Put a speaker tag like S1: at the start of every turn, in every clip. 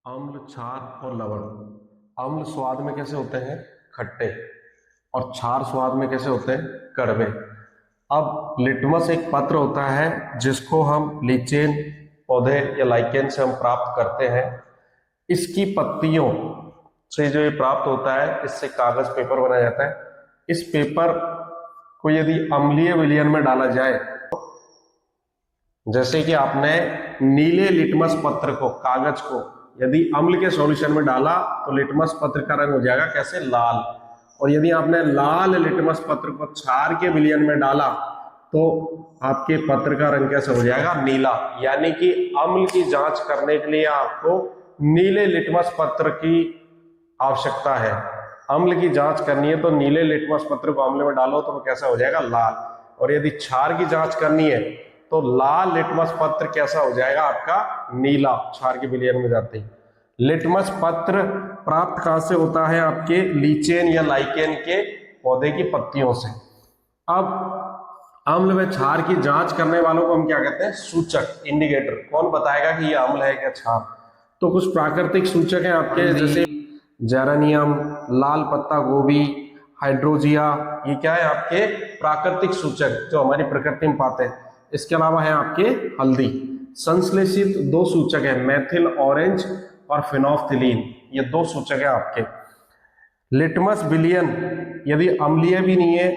S1: अम्ल, क्षार और लवण। अम्ल स्वाद में कैसे होते हैं? खट्टे। और क्षार स्वाद में कैसे होते हैं? कड़वे। अब लिटमस एक पत्र होता है जिसको हम लीचेन पौधे या लाइकेन से हम प्राप्त करते हैं। इसकी पत्तियों से जो ये प्राप्त होता है, इससे कागज पेपर बनाया जाता है। इस पेपर को यदि अम्लीय विलयन में डाला जाए, जैसे कि आपने नीले लिटमस पत्र को, कागज को यदि अम्ल के सॉल्यूशन में डाला तो लिटमस पत्र का रंग हो जाएगा कैसे? लाल। और यदि आपने लाल लिटमस पत्र को क्षार के विलयन में डाला तो आपके पत्र का रंग कैसे हो जाएगा? नीला। यानी कि अम्ल की जांच करने के लिए आपको नीले लिटमस पत्र की आवश्यकता है। अम्ल की जांच करनी है तो नीले लिटमस पत्र को अम्ल में डालो तो वो कैसा हो जाएगा? लाल। और यदि क्षार की जांच करनी है तो लाल लिटमस पत्र कैसा हो जाएगा? आपका नीला, क्षार के विलयन में जाते ही। लिटमस पत्र प्राप्त कहां से होता है? आपके लीचेन या लाइकेन के पौधे की पत्तियों से। अब अम्ल व क्षार की जांच करने वालों को हम क्या कहते हैं? सूचक, इंडिकेटर। कौन बताएगा कि ये अम्ल है क्या क्षार? तो कुछ प्राकृतिक सूचक हैं आपके, जैसे जेरेनियम, लाल पत्ता गोभी, हाइड्रोजिया। ये क्या है? आपके प्राकृतिक सूचक जो हमारी प्रकृति में पाते हैं। इसके अलावा है आपके हल्दी। संश्लेषित दो सूचक है, मेथिल ऑरेंज और फिनोफ्थिलीन। ये दो सूचक है आपके। लिटमस विलयन यदि अम्लीय भी नहीं है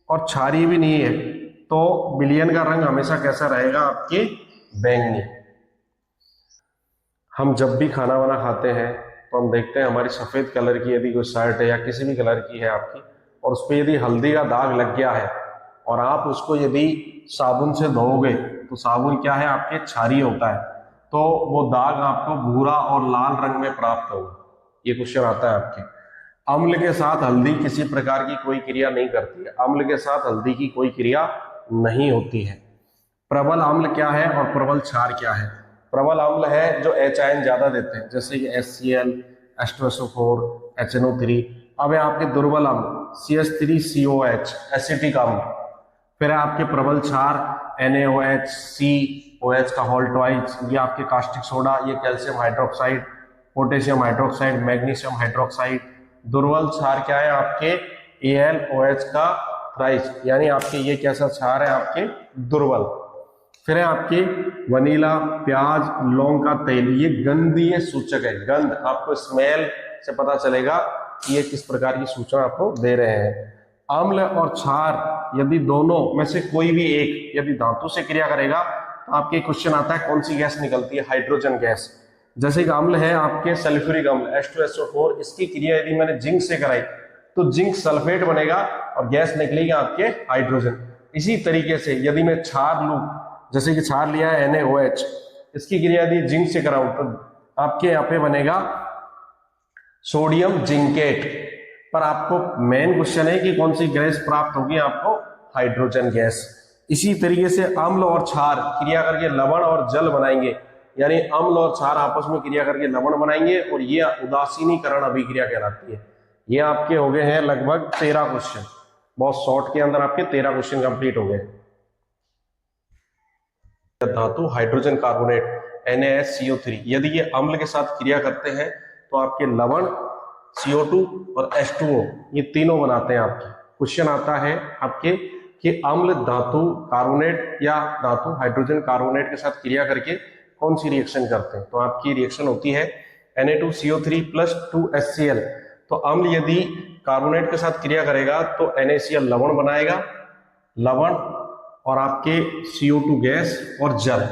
S1: और क्षारीय भी नहीं है तो विलयन का रंग हमेशा कैसा रहेगा? आपके बैंगनी। हम जब भी खाना वाना खाते हैं तो हम देखते हैं हमारी सफेद कलर की यदि कोई शर्ट है या किसी भी कलर की है आपकी, और उस पर यदि हल्दी का दाग लग गया है और आप उसको यदि साबुन से धोओगे तो साबुन क्या है? आपके क्षारीय होता है, तो वो दाग आपको भूरा और लाल रंग में प्राप्त होगा। ये क्वेश्चन आता है आपके। अम्ल के साथ हल्दी किसी प्रकार की कोई क्रिया नहीं करती है। अम्ल के साथ हल्दी की कोई क्रिया नहीं होती है। प्रबल अम्ल क्या है और प्रबल क्षार क्या है? प्रबल अम्ल है जो H आयन ज्यादा देते हैं, जैसे कि HCl, H2SO4, HNO3। अब है आपके दुर्बल अम्ल CH3COH, एसिटिक अम्ल। फिर है आपके प्रबल क्षार NaOH, COH का होल ट्वाइस, ये आपके कास्टिक सोडा, ये calcium hydroxide, potassium hydroxide, magnesium hydroxide. दुर्बल क्षार क्या है? आपके AlOH का थ्राइस, यानी आपके ये कैसा क्षार है? आपके दुर्बल। फिर है आपके वनीला, प्याज, लौंग का तेल, ये गंधीय सूचक है। गंध, आपको स्मेल से पता चलेगा कि ये किस प्रकार की सूचना आपको दे रहे हैं। अम्ल और क्षार यदि दोनों में से कोई भी एक यदि धातु से क्रिया करेगा तो आपके क्वेश्चन आता है कौन सी गैस निकलती है? Hydrogen gas. जैसे कि अम्ल है आपके सल्फ्यूरिक अम्ल H2SO4, इसकी क्रिया यदि मैंने जिंक से कराई तो जिंक सल्फेट बनेगा और गैस निकलेगी आपके हाइड्रोजन। इसी तरीके से यदि मैं क्षार लूं, जैसे कि क्षार लिया है NaOH, इसकी क्रिया यदि जिंक से कराऊं तो आपके यहाँ पे बनेगा सोडियम जिंकेट। पर आपको मेन क्वेश्चन है कि कौन सी गैस प्राप्त होगी? आपको हाइड्रोजन गैस। इसी तरीके से अम्ल और क्षार क्रिया करके लवण और जल बनाएंगे, यानी अम्ल और क्षार आपस में क्रिया करके लवण बनाएंगे, और ये उदासीनीकरण अभिक्रिया कहलाती है। ये आपके हो गए हैं लगभग 13 क्वेश्चन। बहुत शॉर्ट के अंदर आपके 13 क्वेश्चन कंप्लीट हो गए। धातु हाइड्रोजन कार्बोनेट NaSCO3 यदि ये अम्ल के साथ क्रिया करते हैं तो आपके लवण CO2 और H2O ये तीनों बनाते हैं आपके। क्वेश्चन आता है आपके कि अम्ल धातु कार्बोनेट या धातु हाइड्रोजन कार्बोनेट के साथ क्रिया करके कौन सी रिएक्शन करते हैं? तो आपकी रिएक्शन होती है Na2CO3 + 2HCl। तो अम्ल यदि कार्बोनेट के साथ क्रिया करेगा तो NaCl लवण बनाएगा, लवण और आपके CO2 गैस और जल।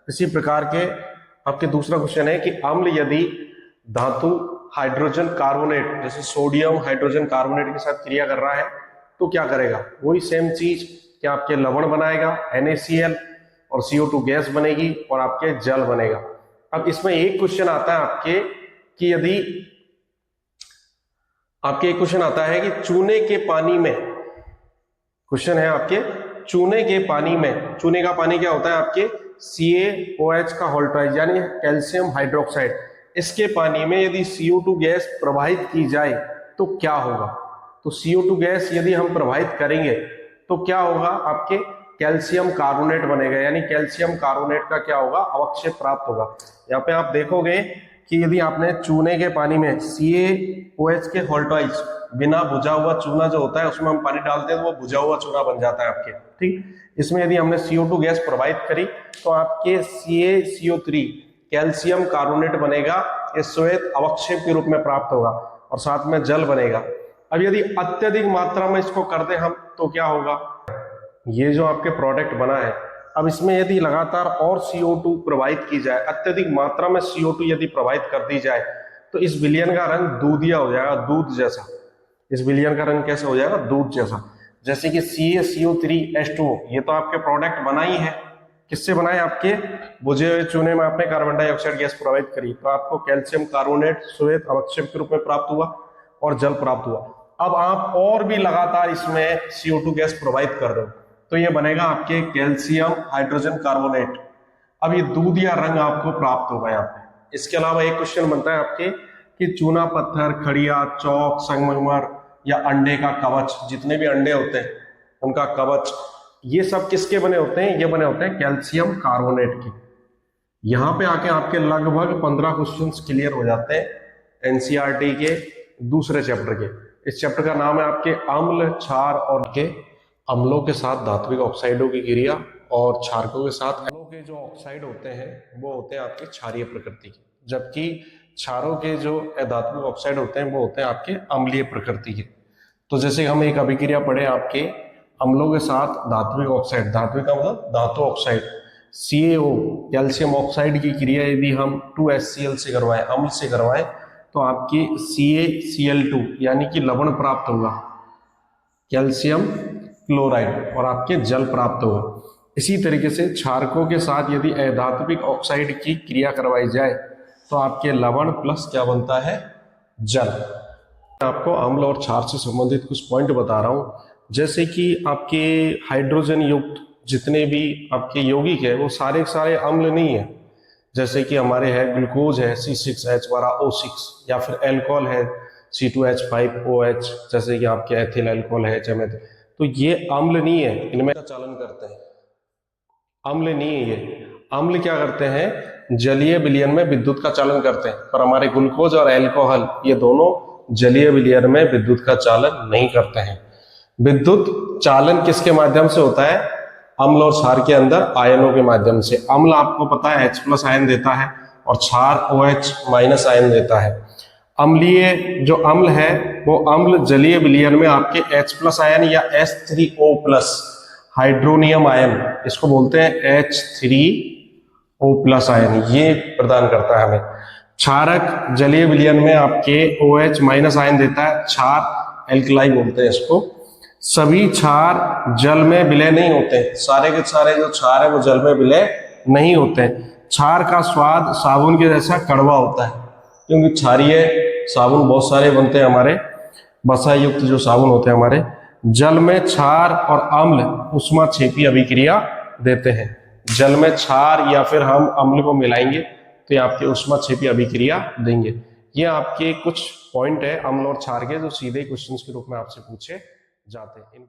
S1: इसी प्रकार के आपके दूसरा क्वेश्चन है कि अम्ल यदि धातु हाइड्रोजन कार्बोनेट जैसे सोडियम हाइड्रोजन कार्बोनेट के साथ क्रिया कर रहा है तो क्या करेगा? वही सेम चीज कि आपके लवण बनाएगा NaCl और CO2 गैस बनेगी और आपके जल बनेगा। अब इसमें एक क्वेश्चन आता है आपके कि यदि आपके एक क्वेश्चन आता है कि चूने के पानी में, क्वेश्चन है आपके चूने के पानी में, चूने का पानी क्या होता है? आपके CaOH का होल ट्वाइस, यानी कैल्शियम हाइड्रोक्साइड। इसके पानी में यदि CO2 गैस प्रवाहित की जाए तो क्या होगा? तो CO2 गैस यदि हम प्रवाहित करेंगे तो क्या होगा? आपके कैल्शियम कार्बोनेट बनेगा, यानी कैल्शियम कार्बोनेट का क्या होगा? अवक्षेप प्राप्त होगा। यहाँ पे आप देखोगे कि यदि आपने चूने के पानी में CaOH के होल्टॉइज, बिना भुजा हुआ चूना जो होता है उसमें हम पानी डालते हैं तो वो भुजा हुआ चूना बन जाता है आपके, ठीक। इसमें यदि हमने CO2 गैस प्रोवाइड करी तो आपके CaCO3 कैल्शियम कार्बोनेट बनेगा, ये श्वेत अवक्षेप के रूप में प्राप्त होगा और साथ में जल बनेगा। अब यदि अत्यधिक मात्रा में इसको कर दें हम तो क्या होगा, ये जो आपके प्रोडक्ट बना है, अब इसमें यदि लगातार और CO2 प्रोवाइड की जाए, अत्यधिक मात्रा में CO2 यदि प्रोवाइड कर दी जाए तो इस विलयन का रंग दूधिया हो जाएगा, दूध जैसा। इस विलयन का रंग कैसा हो जाएगा, दूध जैसा। जैसे कि CaCO3H2O, ये तो आपके प्रोडक्ट बना ही है, किससे बनाए, आपके बुझे हुए चूने में आपने कार्बन डाइऑक्साइड गैस प्रोवाइड करी तो आपको कैल्शियम कार्बोनेट श्वेत अवक्षेप के रूप में प्राप्त हुआ और जल प्राप्त हुआ। अब आप और भी लगातार इसमें CO2 गैस प्रोवाइड कर रहे हो तो ये बनेगा आपके कैल्शियम हाइड्रोजन कार्बोनेट। अब ये दूध या रंग आपको प्राप्त होगा यहाँ पे। इसके अलावा एक क्वेश्चन बनता है आपके कि चूना पत्थर, खड़िया, चौक, संगमरमर या अंडे का कवच, जितने भी अंडे होते हैं उनका कवच, ये सब किसके बने होते हैं, ये बने होते हैं कैल्शियम कार्बोनेट के। यहाँ पे आके आपके लगभग 15 क्वेश्चंस क्लियर हो जाते हैं NCERT के दूसरे चैप्टर के। इस चैप्टर का नाम है आपके अम्ल, क्षार और के अम्लों के साथ धात्विक ऑक्साइडों की क्रिया और क्षारकों के साथ अम्लों के जो ऑक्साइड होते हैं वो होते हैं आपके क्षारीय प्रकृति के, जबकि क्षारों के जो अधात्विक ऑक्साइड होते हैं वो होते हैं आपके अम्लीय प्रकृति के। तो जैसे हम एक अभिक्रिया पढ़े आपके अम्लों के साथ धात्विक ऑक्साइड, धात्विक का मतलब धातु ऑक्साइड, CaO कैल्शियम ऑक्साइड की क्रिया यदि हम 2HCl से करवाएं, अम्ल से करवाएं तो आपकी CaCl2 यानी कि लवण प्राप्त होगा, कैल्शियम क्लोराइड, और आपके जल प्राप्त होगा। इसी तरीके से क्षारकों के साथ यदि अधात्विक ऑक्साइड की क्रिया करवाई जाए तो आपके लवण प्लस क्या बनता है, जल। आपको अम्ल और क्षार से संबंधित कुछ पॉइंट बता रहा हूं, जैसे कि आपके हाइड्रोजन युक्त जितने भी आपके यौगिक है वो सारे के सारे अम्ल नहीं है। जैसे कि हमारे है ग्लूकोज है C6H12O6, या फिर अल्कोहल है C2H5OH, जैसे कि आपके एथिल अल्कोहल है चमेथ, तो ये अम्ल नहीं है, इनमें चालन करते हैं, अम्ल नहीं है ये। अम्ल क्या करते हैं, जलीय विलयन में विद्युत का चालन करते हैं, पर हमारे ग्लूकोज और अल्कोहल ये दोनों जलीय विलयन में विद्युत का चालन नहीं करते हैं। विद्युत चालन किसके माध्यम से होता है, अम्ल और क्षार के अंदर आयनों के माध्यम से। अम्ल आपको पता है H+ आयन देता है और क्षार OH- आयन देता है। अम्लीय जो अम्ल है वो अम्ल जलीय विलयन में आपके H+ आयन या H3O+ हाइड्रोनियम आयन, इसको बोलते हैं H3O+ आयन, ये प्रदान करता है हमें। क्षारक जलीय विलयन में आपके OH- आयन देता है, क्षार एल्कलाई बोलते हैं इसको। सभी क्षार जल में विलय नहीं होते, सारे के सारे जो क्षार है वो जल में विलय नहीं होते। क्षार का स्वाद साबुन के जैसा कड़वा होता है, क्योंकि क्षारीय साबुन बहुत सारे बनते हैं हमारे, वसा युक्त जो साबुन होते हैं हमारे। जल में क्षार और अम्ल ऊष्माक्षेपी अभिक्रिया देते हैं। जल में क्षार या फिर हम अम्ल को मिलाएंगे तो ये आपके ऊष्माक्षेपी अभिक्रिया देंगे। ये आपके कुछ पॉइंट है अम्ल और क्षार के जो सीधे क्वेश्चंस के रूप में आपसे पूछे जाते हैं।